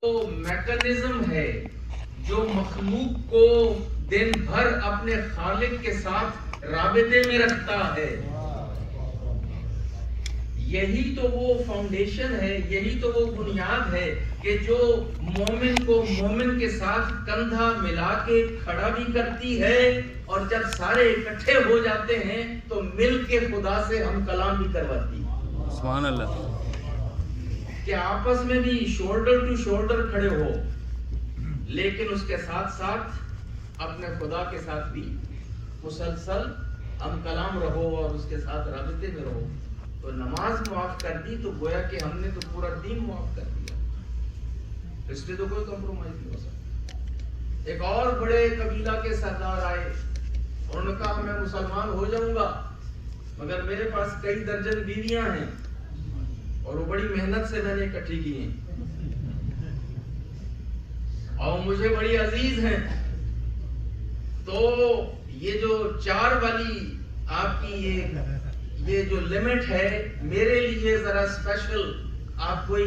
Mechanism ہے جو مخلوق کو دن بھر اپنے خالق کے ساتھ رابطے میں رکھتا ہے، یہی تو وہ فاؤنڈیشن ہے، یہی تو وہ بنیاد ہے کہ جو مومن کو مومن کے ساتھ کندھا ملا کے کھڑا بھی کرتی ہے، اور جب سارے اکٹھے ہو جاتے ہیں تو مل کے خدا سے ہم کلام بھی کرواتی ہے۔ سبحان اللہ۔ کہ آپس میں بھی شولڈر ٹو شولڈر کھڑے ہو، لیکن اس کے ساتھ ساتھ اپنے خدا کے ساتھ بھی مسلسل ہم کلام رہو اور اس کے ساتھ رابطے میں رہو۔ تو نماز معاف کر دی تو گویا کہ ہم نے تو پورا دین معاف کر دیا، اس پہ تو کوئی کمپرومائز نہیں ہو سکتا۔ ایک اور بڑے قبیلہ کے سردار آئے، انہوں نے کہا میں مسلمان ہو جاؤں گا مگر میرے پاس کئی درجن بیویاں ہیں اور وہ بڑی محنت سے میں نے اکٹھی کی ہیں اور مجھے بڑی عزیز ہیں، تو یہ جو 4 والی آپ کی یہ جو لمٹ ہے میرے لیے ذرا اسپیشل آپ کوئی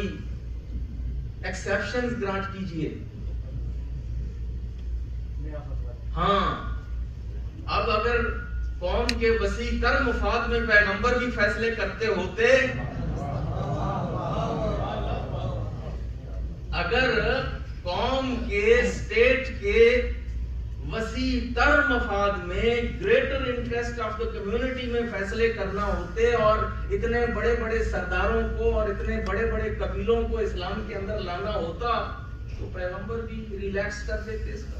ایکسیپشنز گرانٹ کیجئے۔ ہاں، اب اگر قوم کے وسیع تر مفاد میں پیغمبر بھی فیصلے کرتے ہوتے، اگر قوم کے اسٹیٹ کے وسیع تر مفاد میں greater interest of the community میں فیصلے کرنا ہوتے اور اتنے بڑے بڑے سرداروں کو اور اتنے بڑے بڑے قبیلوں کو اسلام کے اندر لانا ہوتا تو پیغمبر بھی ریلیکس کر دیتے اس کا۔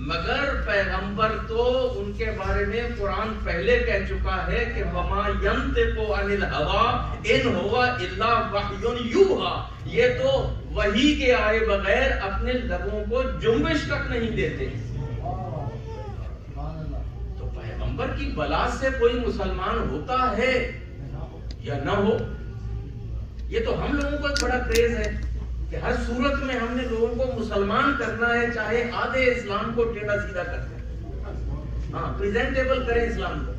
مگر پیغمبر تو ان کے بارے میں قرآن پہلے کہہ چکا ہے کہ وَمَا يَنْطِقُ عَنِ الْهَوَىٰ إِنْ هُوَ إِلَّا وَحْيٌ يُوحَىٰ، یہ تو وحی کے آئے بغیر اپنے لبوں کو جنبش تک نہیں دیتے۔ تو پیغمبر کی بلا سے کوئی مسلمان ہوتا ہے یا نہ ہو، یہ تو ہم لوگوں کو ایک بڑا کریز ہے کہ ہر صورت میں ہم نے لوگوں کو مسلمان کرنا ہے، چاہے آدھے اسلام کو ٹیڑھا سیدھا کر دیں، ہاں پریزنٹیبل کریں اسلام کو۔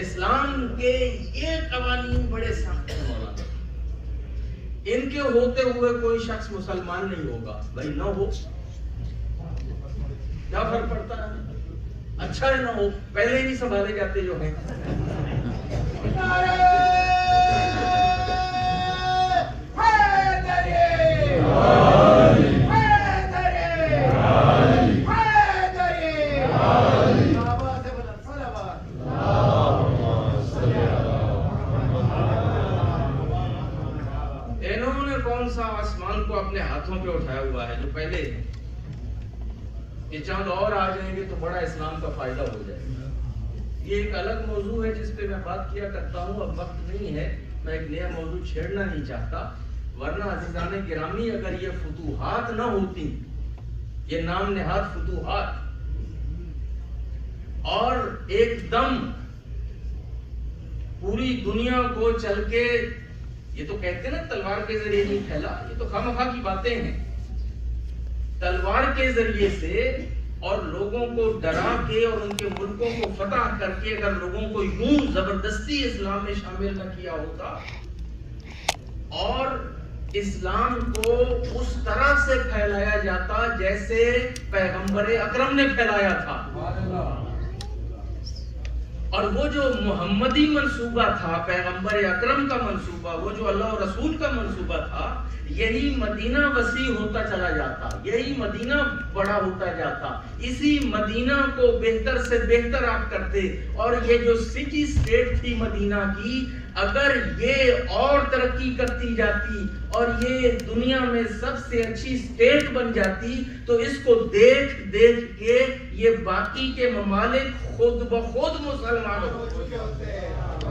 اسلام کے یہ قوانین بڑے سخت ہیں مولانا، ان کے ہوتے ہوئے کوئی شخص مسلمان نہیں ہوگا۔ بھائی نہ ہو، کیا فرق پڑتا ہے؟ اچھا ہے نہ ہو، پہلے ہی نہیں سنبھالے جاتے جو ہیں۔ انہوں نے کون سا آسمان کو اپنے ہاتھوں پہ اٹھایا ہوا ہے جو پہلے یہ چاند اور آ جائیں گے تو بڑا اسلام کا فائدہ ہو جائے گا۔ یہ ایک الگ موضوع ہے جس پہ میں بات کیا کرتا ہوں، اب وقت نہیں ہے، میں ایک نیا موضوع چھیڑنا نہیں چاہتا، ورنہ عزیزان گرامی اگر یہ فتوحات نہ ہوتی، یہ نام نہاد فتوحات، اور ایک دم پوری دنیا کو چل کے، یہ تو کہتے ہیں نا تلوار کے ذریعے نہیں پھیلا، یہ تو خامخواہ کی باتیں ہیں، تلوار کے ذریعے سے اور لوگوں کو ڈرا کے اور ان کے ملکوں کو فتح کر کے اگر لوگوں کو یوں زبردستی اسلام میں شامل نہ کیا ہوتا اور اسلام کو اس طرح سے پھیلایا جاتا جیسے پیغمبر اکرم نے پھیلایا تھا، اور وہ جو محمدی منصوبہ تھا، پیغمبر اکرم کا منصوبہ، وہ جو اللہ و رسول کا منصوبہ تھا، یہی مدینہ وسیع ہوتا چلا جاتا، یہی مدینہ بڑا ہوتا جاتا، اسی مدینہ کو بہتر سے بہتر آپ کرتے، اور یہ جو سٹی سٹیٹ تھی مدینہ کی، اگر یہ اور ترقی کرتی جاتی اور یہ دنیا میں سب سے اچھی سٹیٹ بن جاتی تو اس کو دیکھ دیکھ کے یہ باقی کے ممالک خود بخود مسلمان ہوتے،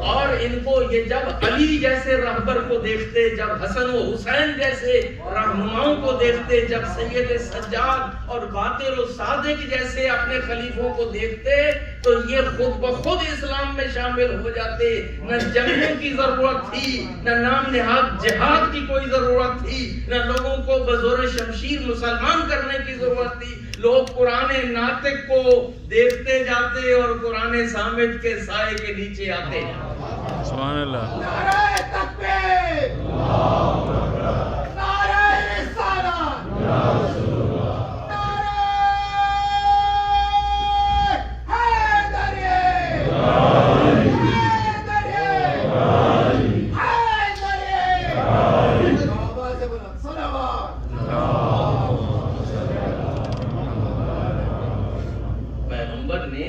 اور ان کو یہ جب علی جیسے رہبر کو دیکھتے، جب حسن و حسین جیسے رہنماؤں کو دیکھتے، جب سید سجاد اور باقر و صادق جیسے اپنے خلیفوں کو دیکھتے تو یہ خود بخود اسلام میں شامل ہو جاتے، نہ جنگوں کی ضرورت تھی، نہ نام نہاد جہاد کی کوئی ضرورت تھی، نہ لوگوں کو بزور شمشیر مسلمان کرنے کی ضرورت تھی، لوگ قرآن ناطق کو دیکھتے جاتے اور قرآن صامت کے سائے کے نیچے آتے ہیں۔ سبحان اللہ۔ نعرہ تکبیر، سے بولا صلوات. پیغمبر نے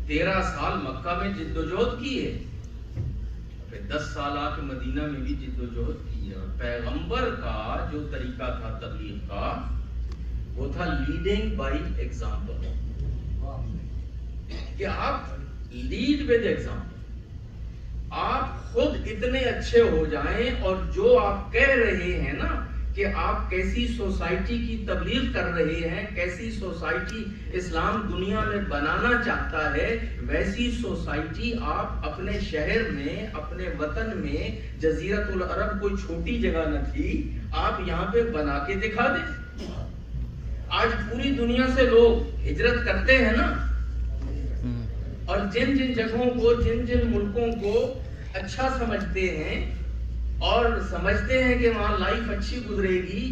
13 سال مکہ میں جد و جہد کی ہے، پھر 10 سال آ کے مدینہ میں بھی جد و جہد کی ہے. اور پیغمبر کا جو طریقہ تھا تبلیغ کا وہ تھا لیڈنگ بائی ایگزامپل، کہ آپ لیڈ ود ایگزامپل. آپ خود اتنے اچھے ہو جائیں اور جو آپ کہہ رہے ہیں نا کہ آپ کیسی سوسائٹی کی تبلیغ کر رہے ہیں، کیسی سوسائٹی اسلام دنیا میں بنانا چاہتا ہے، ویسی سوسائٹی آپ اپنے شہر میں، اپنے وطن میں، جزیرۃ العرب کوئی چھوٹی جگہ نہ تھی، آپ یہاں پہ بنا کے دکھا دیں. آج پوری دنیا سے لوگ ہجرت کرتے ہیں نا، اور جن جن جگہوں کو، جن جن ملکوں کو اچھا سمجھتے ہیں اور سمجھتے ہیں کہ وہاں لائف اچھی گزرے گی،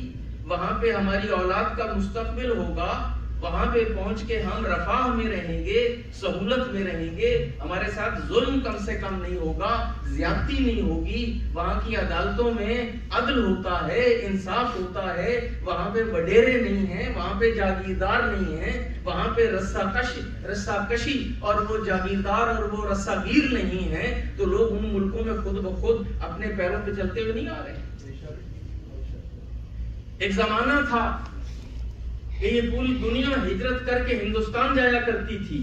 وہاں پہ ہماری اولاد کا مستقبل ہوگا، وہاں پہ پہنچ کے ہم رفاہ میں رہیں گے، سہولت میں رہیں گے، ہمارے ساتھ ظلم کم سے کم نہیں ہوگا، زیادتی نہیں ہوگی، وہاں کی عدالتوں میں عدل ہوتا ہے، انصاف ہوتا ہے، وہاں پہ وڈیرے نہیں ہیں، وہاں پہ جاگیردار نہیں ہیں، وہاں پہ رسا کشی اور وہ جاگیردار اور وہ رسا گیر نہیں ہیں، تو لوگ ان ملکوں میں خود بخود اپنے پیروں پہ چلتے ہوئے نہیں آ رہے. ایک زمانہ تھا کہ یہ پوری دنیا ہجرت کر کے ہندوستان جایا کرتی تھی،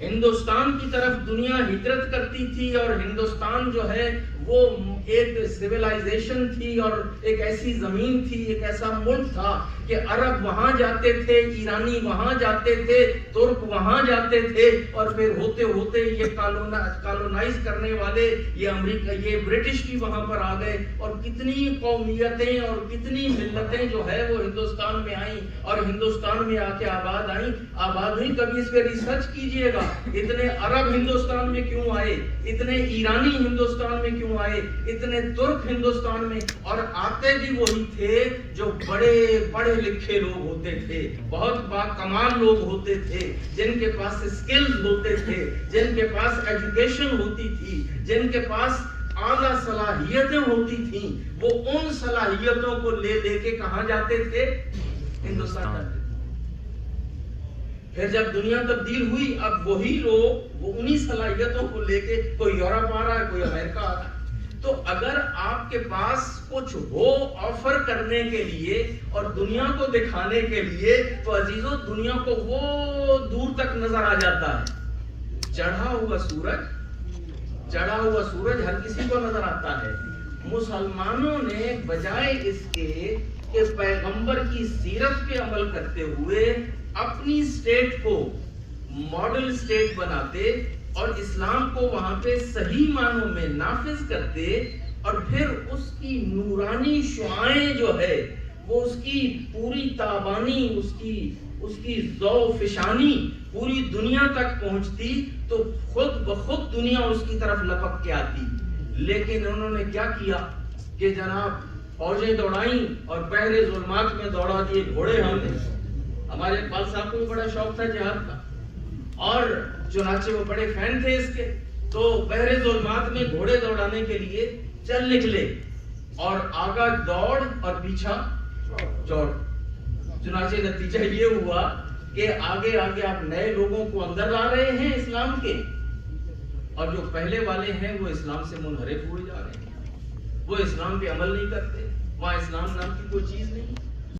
ہندوستان کی طرف دنیا ہجرت کرتی تھی، اور ہندوستان جو ہے وہ ایک سیولائزیشن تھی اور ایک ایسی زمین تھی، ایک ایسا ملک تھا کہ عرب وہاں جاتے تھے، ایرانی وہاں جاتے تھے، ترک وہاں جاتے تھے، اور پھر ہوتے ہوتے یہ کالونائز کرنے والے یہ امریکہ، یہ برٹش بھی وہاں پر آ گئے، اور کتنی قومیتیں اور کتنی ملتیں جو ہے وہ ہندوستان میں آئیں اور ہندوستان میں آ کے آباد ہوئی. کبھی اس پہ ریسرچ کیجئے گا، اتنے عرب ہندوستان میں کیوں آئے، اتنے ایرانی ہندوستان میں کیوں آئے، اتنے ترک ہندوستان میں، اور آتے بھی وہی تھے جو بڑے پڑھے لکھے لوگ ہوتے تھے، بہت با کمال لوگ ہوتے تھے، جن کے پاس اسکلز ہوتے تھے، جن کے پاس ایجوکیشن ہوتی تھی، جن کے پاس اعلیٰ صلاحیتیں ہوتی تھیں. وہ ان صلاحیتوں کو لے کے کہاں جاتے تھے؟ ہندوستان جاتے تھے. پھر جب دنیا تبدیل ہوئی، اب وہی لوگ وہ انہی صلاحیتوں کو لے کے، کوئی یورپ آ رہا ہے، کوئی امریکہ آ رہا ہے. تو اگر آپ کے پاس کچھ ہو آفر کرنے کے لیے اور دنیا کو دکھانے کے لیے، تو عزیزوں دنیا کو وہ دور تک نظر آ جاتا ہے. چڑھا ہوا سورج ہر کسی کو نظر آتا ہے. مسلمانوں نے بجائے اس کے کہ پیغمبر کی سیرت پہ عمل کرتے ہوئے اپنی سٹیٹ کو ماڈل سٹیٹ بناتے اور اسلام کو وہاں پہ صحیح معنوں میں نافذ کرتے، اور پھر اس کی نورانی شعاعیں جو ہے وہ اس کی پوری تابانی، اس کی ضوء فشانی پوری دنیا تک پہنچتی، تو خود بخود دنیا اس کی طرف لپک کے آتی. لیکن انہوں نے کیا کیا کہ جناب فوجیں دوڑائیں اور بحر ظلمات میں دوڑا دیے گھوڑے. ہمارے اقبال صاحب کو بھی بڑا شوق تھا جہاد کا، اور چنانچہ وہ بڑے فین تھے اس کے، تو بحر ظلمات میں گھوڑے دوڑانے کے لیے چل نکلے، اور آگا دوڑ اور پیچھا چوڑ. چنانچہ نتیجہ یہ ہوا کہ آگے آپ نئے لوگوں کو اندر لا رہے ہیں اسلام کے، اور جو پہلے والے ہیں وہ اسلام سے منحرف ہوئے جا رہے ہیں، وہ اسلام پہ عمل نہیں کرتے، وہاں اسلام نام کی کوئی چیز نہیں.